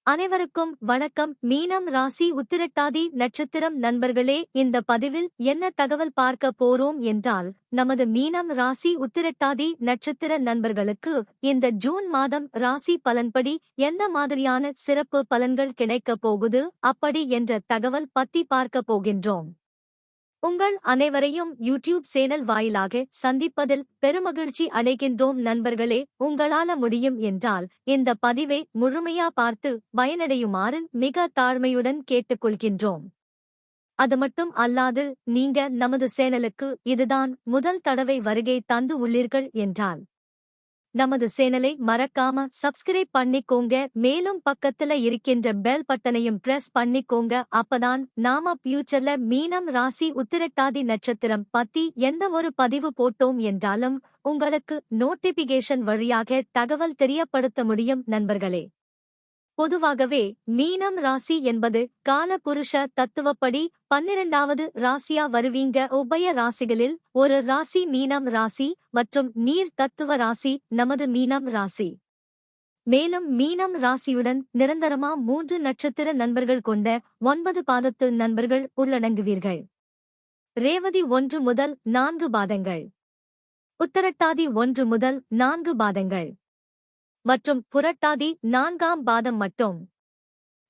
அனைவருக்கும் வணக்கம். மீனம் ராசி உத்திரட்டாதி நட்சத்திரம் நண்பர்களே, இந்த பதிவில் என்ன தகவல் பார்க்க போறோம் என்றால், நமது மீனம் ராசி உத்திரட்டாதி நட்சத்திர நண்பர்களுக்கு இந்த ஜூன் மாதம் ராசி பலன்படி எந்த மாதிரியான சிறப்பு பலன்கள் கிடைக்கப் போகுது அப்படி என்ற தகவல் பத்தி பார்க்க போகின்றோம். உங்கள் அனைவரையும் யூடியூப் சேனல் வாயிலாக சந்திப்பதில் பெருமகிழ்ச்சி அடைகின்றோம் நண்பர்களே. உங்களால முடியும் என்றால் இந்த பதிவை முழுமையா பார்த்து பயனடையுமாறு மிக தாழ்மையுடன் கேட்டுக்கொள்கின்றோம். அது மட்டும் அல்லாது நீங்க நமது சேனலுக்கு இதுதான் முதல் தடவை வருகை தந்து உள்ளீர்கள் என்றால் நமது சேனலை மறக்காம சப்ஸ்கிரைப் பண்ணிக்கோங்க. மேலும் பக்கத்துல இருக்கின்ற பெல் பட்டனையும் பிரஸ் பண்ணிக்கோங்க. அப்பதான் நாம ஃபியூச்சர்ல மீனம் ராசி உத்திரட்டாதி நட்சத்திரம் பத்தி எந்த ஒரு பதிவு போட்டோம் என்றாலும் உங்களுக்கு நோட்டிபிகேஷன் வழியாக தகவல் தெரியப்படுத்த முடியும் நண்பர்களே. பொதுவாகவே மீனம் ராசி என்பது காலபுருஷ தத்துவப்படி 12வது ராசியா வருவீங்க. உபய ராசிகளில் ஒரு ராசி மீனம் ராசி மற்றும் நீர் தத்துவ ராசி நமது மீனம் ராசி. மேலும் மீனம் ராசியுடன் நிரந்தரமா 3 நட்சத்திர நண்பர்கள் கொண்ட 9 பாதத்து நண்பர்கள் உள்ளடங்குவீர்கள். ரேவதி 1 முதல் 4 பாதங்கள், உத்தரட்டாதி 1 முதல் 4 பாதங்கள் மற்றும் புரட்டாதி 4ஆம் பாதம் மட்டும்.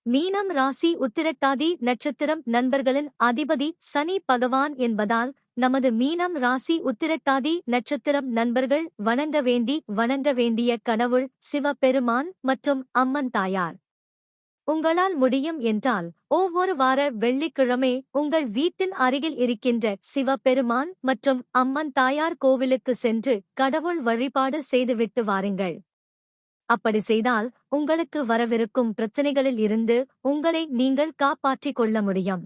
மீனம் ராசி உத்திரட்டாதி நட்சத்திரம் நண்பர்களின் அதிபதி சனி பகவான் என்பதால் நமது மீனம் ராசி உத்திரட்டாதி நட்சத்திரம் நண்பர்கள் வணங்க வேண்டிய கடவுள் சிவபெருமான் மற்றும் அம்மன் தாயார். உங்களால் முடியும் என்றால் ஒவ்வொரு வார வெள்ளிக்கிழமை உங்கள் வீட்டின் அருகில் இருக்கின்ற சிவபெருமான் மற்றும் அம்மன் தாயார் கோவிலுக்கு சென்று கடவுள் வழிபாடு செய்துவிட்டு வாருங்கள். அப்படி செய்தால் உங்களுக்கு வரவிருக்கும் பிரச்சனைகளில் இருந்து உங்களை நீங்கள் காப்பாற்றிக் கொள்ள முடியும்.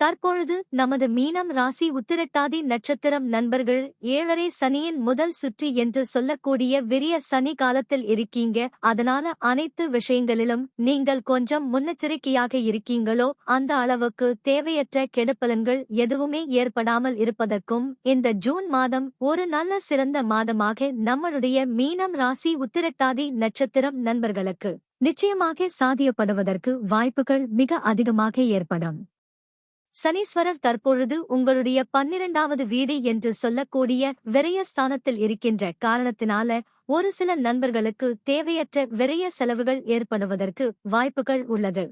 தற்பொழுது நமது மீனம் ராசி உத்திரட்டாதி நட்சத்திரம் நண்பர்கள் 7.5 சனியின் முதல் சுற்றி என்று சொல்லக்கூடிய விரிய சனி காலத்தில் இருக்கீங்க. அதனால அனைத்து விஷயங்களிலும் நீங்கள் கொஞ்சம் முன்னெச்சரிக்கையாக இருக்கீங்களோ அந்த அளவுக்கு தேவையற்ற கெடுபலன்கள் எதுவுமே ஏற்படாமல் இருப்பதற்கும் இந்த ஜூன் மாதம் ஒரு நல்ல சிறந்த மாதமாக நம்மளுடைய மீனம் ராசி உத்திரட்டாதி நட்சத்திரம் நண்பர்களுக்கு நிச்சயமாக சாத்தியப்படுவதற்கு வாய்ப்புகள் மிக அதிகமாக ஏற்படும். சனீஸ்வரர் தற்பொழுது உங்களுடைய 12வது வீடு என்று சொல்லக்கூடிய விரயஸ்தானத்தில் இருக்கின்ற காரணத்தினால ஒரு சில நண்பர்களுக்கு தேவையற்ற விரய செலவுகள் ஏற்படுவதற்கு வாய்ப்புகள் உள்ளது.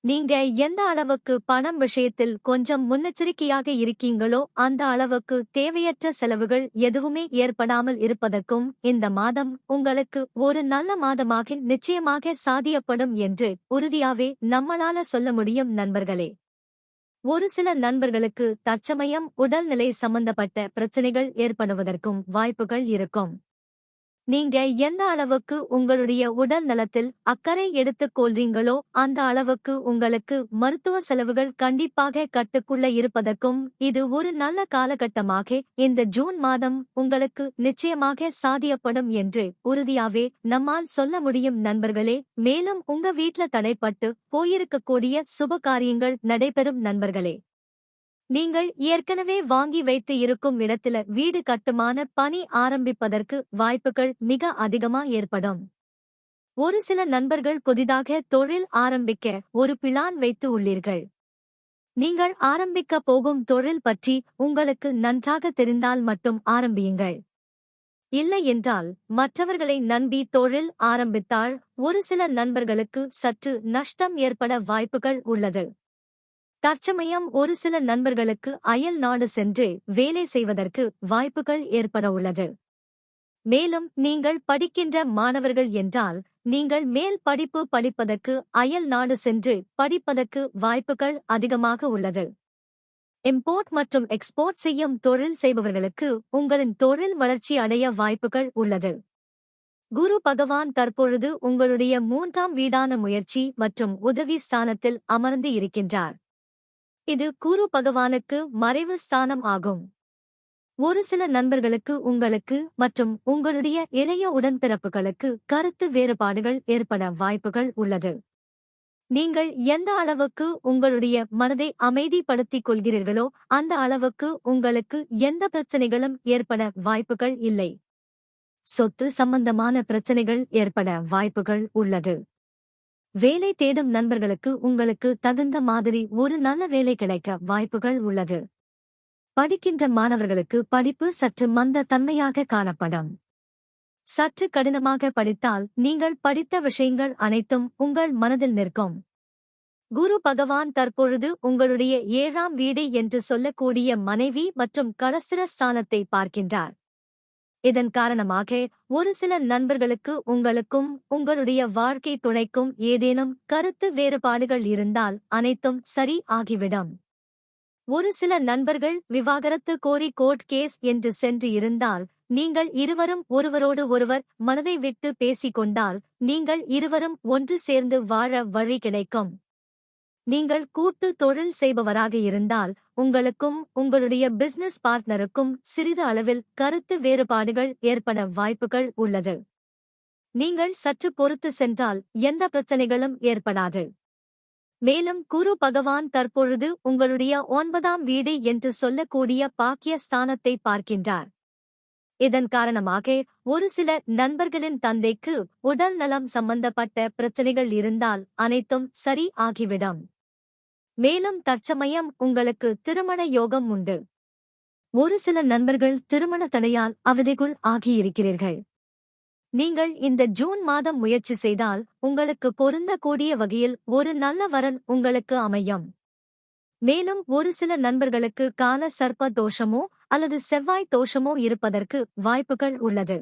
நீங்க எந்த அளவுக்கு பணம் விஷயத்தில் கொஞ்சம் முன்னெச்சரிக்கையாக இருக்கீங்களோ அந்த அளவுக்கு தேவையற்ற செலவுகள் எதுவுமே ஏற்படாமல் இருப்பதற்கும் இந்த மாதம் உங்களுக்கு ஒரு நல்ல மாதமாக நிச்சயமாக சாத்தியப்படும் என்று உறுதியாவே நம்மளால சொல்ல முடியும் நண்பர்களே. ஒரு சில நண்பர்களுக்கு தற்சமயம் உடல்நிலை சம்பந்தப்பட்ட பிரச்சனைகள் ஏற்படுவதற்கும் வாய்ப்புகள் இருக்கும். நீங்க எந்த அளவுக்கு உங்களுடைய உடல் நலத்தில் அக்கறை எடுத்துக் கொள்றீங்களோ அந்த அளவுக்கு உங்களுக்கு மருத்துவ செலவுகள் கண்டிப்பாக கட்டுக்குள்ள இருப்பதற்கும் இது ஒரு நல்ல காலகட்டமாக இந்த ஜூன் மாதம் உங்களுக்கு நிச்சயமாக சாத்தியப்படும் என்று உறுதியாவே நம்மால் சொல்ல முடியும் நண்பர்களே. மேலும் உங்க வீட்ல தடைப்பட்டு போயிருக்கக்கூடிய சுப காரியங்கள் நடைபெறும் நண்பர்களே. நீங்கள் ஏற்கனவே வாங்கி வைத்து இருக்கும் இடத்துல வீடு கட்டுமான பணி ஆரம்பிப்பதற்கு வாய்ப்புகள் மிக அதிகமா ஏற்படும். ஒரு சில நண்பர்கள் புதிதாக தொழில் ஆரம்பிக்க ஒரு பிளான் வைத்து உள்ளீர்கள். நீங்கள் ஆரம்பிக்க போகும் தொழில் பற்றி உங்களுக்கு நன்றாக தெரிந்தால் மட்டும் ஆரம்பியுங்கள். இல்லை என்றால் மற்றவர்களை நம்பி தொழில் ஆரம்பித்தால் ஒரு சில நண்பர்களுக்கு சற்று நஷ்டம் ஏற்பட வாய்ப்புகள் உள்ளது. தற்சமயம் ஒரு சில நண்பர்களுக்கு அயல் நாடு சென்று வேலை செய்வதற்கு வாய்ப்புகள் ஏற்பட உள்ளது. மேலும் நீங்கள் படிக்கின்ற மாணவர்கள் என்றால் நீங்கள் மேல் படிப்பு படிப்பதற்கு அயல் நாடு சென்று படிப்பதற்கு வாய்ப்புகள் அதிகமாக உள்ளது. இம்போர்ட் மற்றும் எக்ஸ்போர்ட் செய்யும் தொழில் செய்பவர்களுக்கு உங்களின் தொழில் வளர்ச்சி அடைய வாய்ப்புகள் உள்ளது. குரு பகவான் தற்பொழுது உங்களுடைய 3ஆம் வீடான முயற்சி மற்றும் உதவி ஸ்தானத்தில் அமர்ந்து இருக்கின்றார். இது குரு பகவானுக்கு மறைவு ஸ்தானம் ஆகும். ஒரு சில நண்பர்களுக்கு உங்களுக்கு மற்றும் உங்களுடைய இளைய உடன்பிறப்புகளுக்கு கருத்து வேறுபாடுகள் ஏற்பட வாய்ப்புகள் உள்ளது. நீங்கள் எந்த அளவுக்கு உங்களுடைய மனதை அமைதிப்படுத்திக் கொள்கிறீர்களோ அந்த அளவுக்கு உங்களுக்கு எந்த பிரச்சனைகளும் ஏற்பட வாய்ப்புகள் இல்லை. சொத்து சம்பந்தமான பிரச்சனைகள் ஏற்பட வாய்ப்புகள் உள்ளது. வேலை தேடும் நண்பர்களுக்கு உங்களுக்கு தகுந்த மாதிரி ஒரு நல்ல வேலை கிடைக்க வாய்ப்புகள் உள்ளது. படிக்கின்ற மாணவர்களுக்கு படிப்பு சற்று மந்த தன்மையாக காணப்படும். சற்று கடினமாக படித்தால் நீங்கள் படித்த விஷயங்கள் அனைத்தும் உங்கள் மனதில் நிற்கும். குரு பகவான் தற்பொழுது உங்களுடைய 7ஆம் வீடு என்று சொல்லக்கூடிய மனைவி மற்றும் கலஸ்திர ஸ்தானத்தை பார்க்கின்றார். இதன் காரணமாக ஒரு சில நண்பர்களுக்கு உங்களுக்கும் உங்களுடைய வாழ்க்கை துணைக்கும் ஏதேனும் கருத்து வேறுபாடுகள் இருந்தால் அனைத்தும் சரி ஆகிவிடும். ஒரு சில நண்பர்கள் விவாகரத்து கோரி கோர்ட் கேஸ் என்று சென்று இருந்தால் நீங்கள் இருவரும் ஒருவரோடு ஒருவர் மனதை விட்டு பேசிக்கொண்டால் நீங்கள் இருவரும் ஒன்று சேர்ந்து வாழ வழி கிடைக்கும். நீங்கள் கூட்டு தொழில் செய்பவராக இருந்தால் உங்களுக்கும் உங்களுடைய பிசினஸ் பார்ட்னருக்கும் சிறிது அளவில் கருத்து வேறுபாடுகள் ஏற்பட வாய்ப்புகள் உள்ளது. நீங்கள் சற்று பொறுத்து சென்றால் எந்த பிரச்சனைகளும் ஏற்படாது. மேலும் குரு பகவான் தற்பொழுது உங்களுடைய 9ஆம் வீடு என்று சொல்லக்கூடிய பாக்கிய ஸ்தானத்தை பார்க்கின்றார். இதன் காரணமாக ஒரு சில நண்பர்களின் தந்தைக்கு உடல் நலம் சம்பந்தப்பட்ட பிரச்சனைகள் இருந்தால் அனைத்தும் சரி ஆகிவிடும். மேலும் தற்சமயம் உங்களுக்கு திருமண யோகம் உண்டு. ஒரு சில நண்பர்கள் திருமண தடையால் அவதிக்குள் ஆகியிருக்கிறீர்கள். நீங்கள் இந்த ஜூன் மாதம் முயற்சி செய்தால் உங்களுக்கு பொருந்தக்கூடிய வகையில் ஒரு நல்ல வரன் உங்களுக்கு அமையும். மேலும் ஒரு சில நண்பர்களுக்கு கால சர்ப்ப தோஷமோ அல்லது செவ்வாய் தோஷமோ இருப்பதற்கு வாய்ப்புகள் உள்ளது.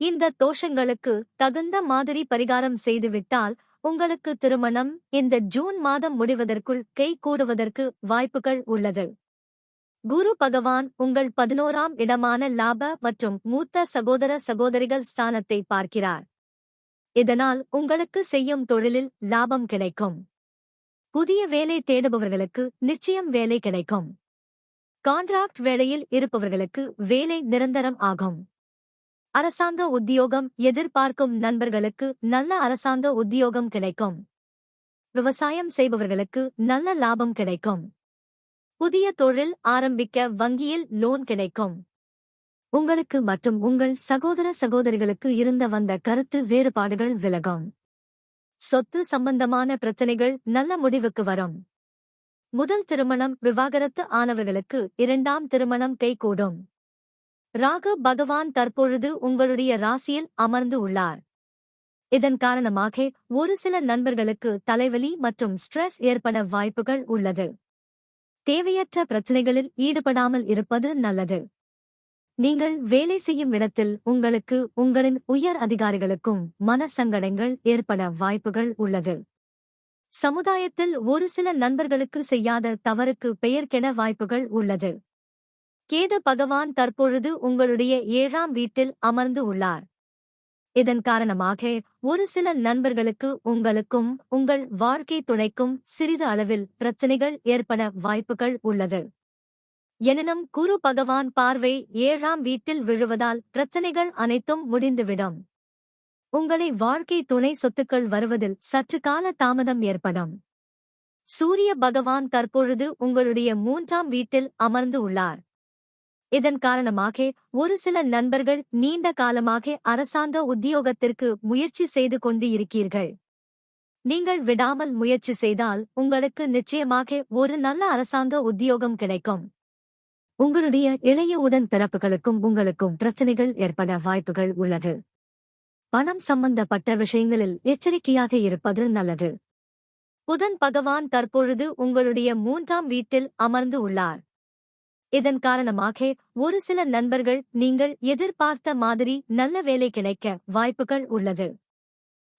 இந்த தோஷங்களுக்கு தகுந்த மாதிரி பரிகாரம் செய்துவிட்டால் உங்களுக்கு திருமணம் இந்த ஜூன் மாதம் முடிவதற்குள் கைகூடுவதற்கு வாய்ப்புகள் உள்ளது. குரு பகவான் உங்கள் 11ஆம் இடமான லாப மற்றும் மூத்த சகோதர சகோதரிகள் ஸ்தானத்தை பார்க்கிறார். இதனால் உங்களுக்கு செய்யும் தொழிலில் லாபம் கிடைக்கும். புதிய வேலை தேடுபவர்களுக்கு நிச்சயம் வேலை கிடைக்கும். கான்ட்ராக்ட் வேலையில் இருப்பவர்களுக்கு வேலை நிரந்தரம் ஆகும். அரசாங்க உத்தியோகம் எதிர்பார்க்கும் நண்பர்களுக்கு நல்ல அரசாங்க உத்தியோகம் கிடைக்கும். விவசாயம் செய்பவர்களுக்கு நல்ல லாபம் கிடைக்கும். புதிய தொழில் ஆரம்பிக்க வங்கியில் லோன் கிடைக்கும். உங்களுக்கு மற்றும் உங்கள் சகோதர சகோதரிகளுக்கு இருந்து வந்த கருத்து வேறுபாடுகள் விலகும். சொத்து சம்பந்தமான பிரச்சனைகள் நல்ல முடிவுக்கு வரும். முதல் திருமணம் விவாகரத்து ஆனவர்களுக்கு 2ஆம் திருமணம் கைகூடும். ராகு பகவான் தற்பொழுது உங்களுடைய ராசியில் அமர்ந்து உள்ளார். இதன் காரணமாக ஒரு சில நண்பர்களுக்கு தலைவலி மற்றும் ஸ்ட்ரெஸ் ஏற்பட வாய்ப்புகள் உள்ளது. தேவையற்ற பிரச்சனைகளில் ஈடுபடாமல் இருப்பது நல்லது. நீங்கள் வேலை செய்யும் இடத்தில் உங்களுக்கு உங்களின் உயர் அதிகாரிகளுக்கும் மன சங்கடங்கள் ஏற்பட வாய்ப்புகள் உள்ளது. சமுதாயத்தில் ஒரு சில நண்பர்களுக்கு செய்யாத தவறுக்கு பெயர் கெட வாய்ப்புகள் உள்ளது. கேது பகவான் தற்பொழுது உங்களுடைய 7ஆம் வீட்டில் அமர்ந்து உள்ளார். இதன் காரணமாக ஒரு சில நண்பர்களுக்கு உங்களுக்கும் உங்கள் வாழ்க்கை துணைக்கும் சிறிது அளவில் பிரச்சனைகள் ஏற்பட வாய்ப்புகள் உள்ளது. எனினும் குரு பகவான் பார்வை 7ஆம் வீட்டில் விழுவதால் பிரச்சனைகள் அனைத்தும் முடிந்துவிடும். உங்களை வாழ்க்கை துணை சொத்துக்கள் வருவதில் சற்று கால தாமதம் ஏற்படும். சூரிய பகவான் தற்பொழுது உங்களுடைய 3ஆம் வீட்டில் அமர்ந்து உள்ளார். இதன் காரணமாக ஒரு சில நண்பர்கள் நீண்ட காலமாக அரசாங்க உத்தியோகத்திற்கு முயற்சி செய்து கொண்டு இருக்கீர்கள். நீங்கள் விடாமல் முயற்சி செய்தால் உங்களுக்கு நிச்சயமாக ஒரு நல்ல அரசாங்க உத்தியோகம் கிடைக்கும். உங்களுடைய இளைய உடன் பிறப்புகளுக்கும் உங்களுக்கும் பிரச்சனைகள் ஏற்பட வாய்ப்புகள் உள்ளது. பணம் சம்பந்தப்பட்ட விஷயங்களில் எச்சரிக்கையாக இருப்பது நல்லது. புதன் பகவான் தற்பொழுது உங்களுடைய 3ஆம் வீட்டில் அமர்ந்து உள்ளார். இதன் காரணமாக ஒரு சில நண்பர்கள் நீங்கள் எதிர்பார்த்த மாதிரி நல்ல வேலை கிடைக்க வாய்ப்புகள் உள்ளது.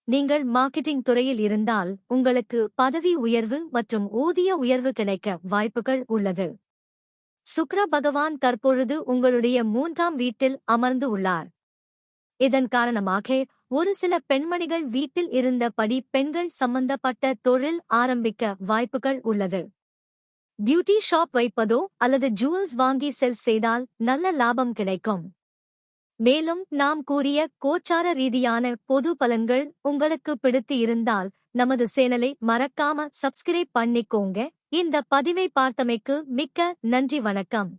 நீங்கள் மார்க்கெட்டிங் துறையில் இருந்தால் உங்களுக்கு பதவி உயர்வு மற்றும் ஊதிய உயர்வு கிடைக்க வாய்ப்புகள் உள்ளது. சுக்கிர பகவான் தற்பொழுது உங்களுடைய 3ஆம் வீட்டில் அமர்ந்து உள்ளார். இதன் காரணமாக ஒரு சில பெண்மணிகள் வீட்டில் இருந்தபடி பெண்கள் சம்பந்தப்பட்ட தொழில் ஆரம்பிக்க வாய்ப்புகள் உள்ளது. பியூட்டி ஷாப் வைப்பதோ அல்லது ஜுவல்ஸ் வாங்கி செல் செய்தால் நல்ல லாபம் கிடைக்கும். மேலும் நாம் கூறிய கோச்சார ரீதியான பொது பலன்கள் உங்களுக்கு பிடித்து இருந்தால் நமது சேனலை மறக்காம சப்ஸ்கிரைப் பண்ணிக்கோங்க. இந்த பதிவை பார்த்தமைக்கு மிக்க நன்றி. வணக்கம்.